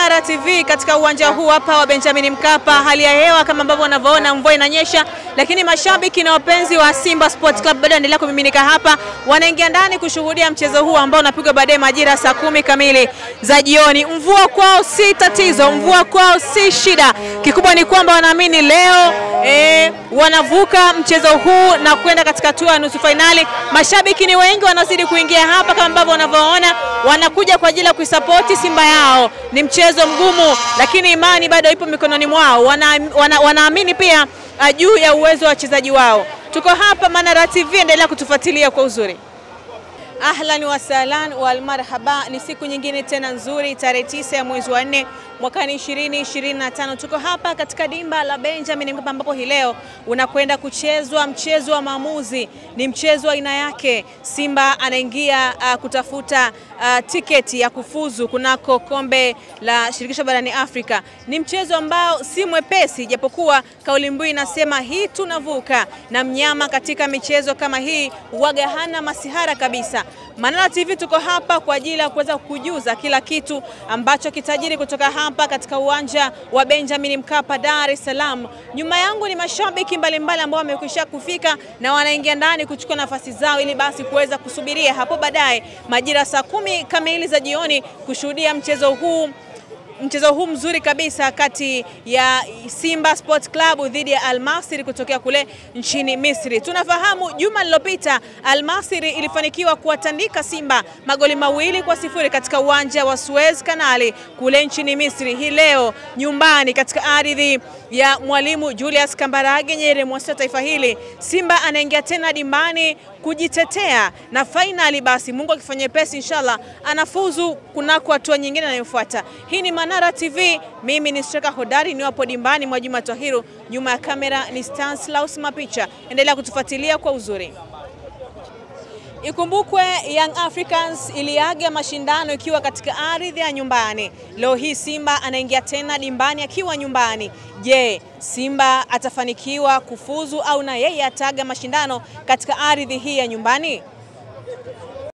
Manara TV katika uwanja huu hapa wa Benjamin Mkapa. Hali ya hewa kama ambavyo unavyoona, mvua inanyesha, lakini mashabiki na wapenzi wa Simba Sports Club bado wanaendelea kumiminika hapa. Wanaingia ndani kushuhudia mchezo huu ambao unapigwa baadaye majira saa 10 kamili za jioni. Mvua kwao si tatizo, mvua kwao si shida. Kikubwa ni kwamba wanaamini leo wanavuka mchezo huu na kwenda katika hatua ya nusu finali. Mashabiki ni wengi wanazidi kuingia hapa kama ambavyo unavyoona, wanakuja kwa ajili ya kuisupport Simba yao. Ni mchezo mgumu, lakini imani bado ipo mikononi mwao. Wanaamini pia juu ya uwezo wa wachezaji wao. Tuko hapa Manara TV, endelea kutufuatilia kwa uzuri. Ahlan wa sahlan wal marhaba, ni siku nyingine tena nzuri, tarehe 9 ya mwezi wa 4 mwaka 2025. Tuko hapa katika dimba la Benjamin Mkapa ambapo hii leo unakwenda kuchezwa mchezo wa maamuzi. Ni mchezo wa aina yake. Simba anaingia kutafuta tiketi ya kufuzu kunako kombe la shirikisho barani Afrika. Ni mchezo ambao si mwepesi, japokuwa kauli mbiu inasema hii tunavuka, na mnyama katika michezo kama hii huaga hana masihara kabisa. Manara TV tuko hapa kwa ajili ya kuweza kujuza kila kitu ambacho kitajiri kutoka hapa katika uwanja wa Benjamin Mkapa, Dar es Salaam. Nyuma yangu ni mashabiki mbalimbali ambao wamekwisha kufika na wanaingia ndani kuchukua nafasi zao ili basi kuweza kusubiria hapo baadaye majira saa 10 kamili za jioni kushuhudia mchezo huu mzuri kabisa kati ya Simba Sports Club dhidi ya Al Masry kutokea kule nchini Misri. Tunafahamu juma lililopita Al Masry ilifanikiwa kuwatandika Simba magoli 2-0 katika uwanja wa Suez Canal kule nchini Misri. Hii leo nyumbani katika ardhi ya Mwalimu Julius Kambarage Nyerere, mwasisi wa taifa hili, Simba anaingia tena dimbani kujitetea, na finali basi Mungu akifanya pesi inshallah anafuzu kunako hatua nyingine inayofuata. Hii ni Manara TV, mimi ni striker hodari, ni wapo dimbani mwa Juma Tahiru, nyuma ya kamera ni Stanislaus Mapicha. Endelea kutufuatilia kwa uzuri. Ikumbukwe Young Africans iliaga mashindano ikiwa katika ardhi ya nyumbani. Leo hii Simba anaingia tena dimbani akiwa nyumbani. Je, Simba atafanikiwa kufuzu au na yeye ataga mashindano katika ardhi hii ya nyumbani?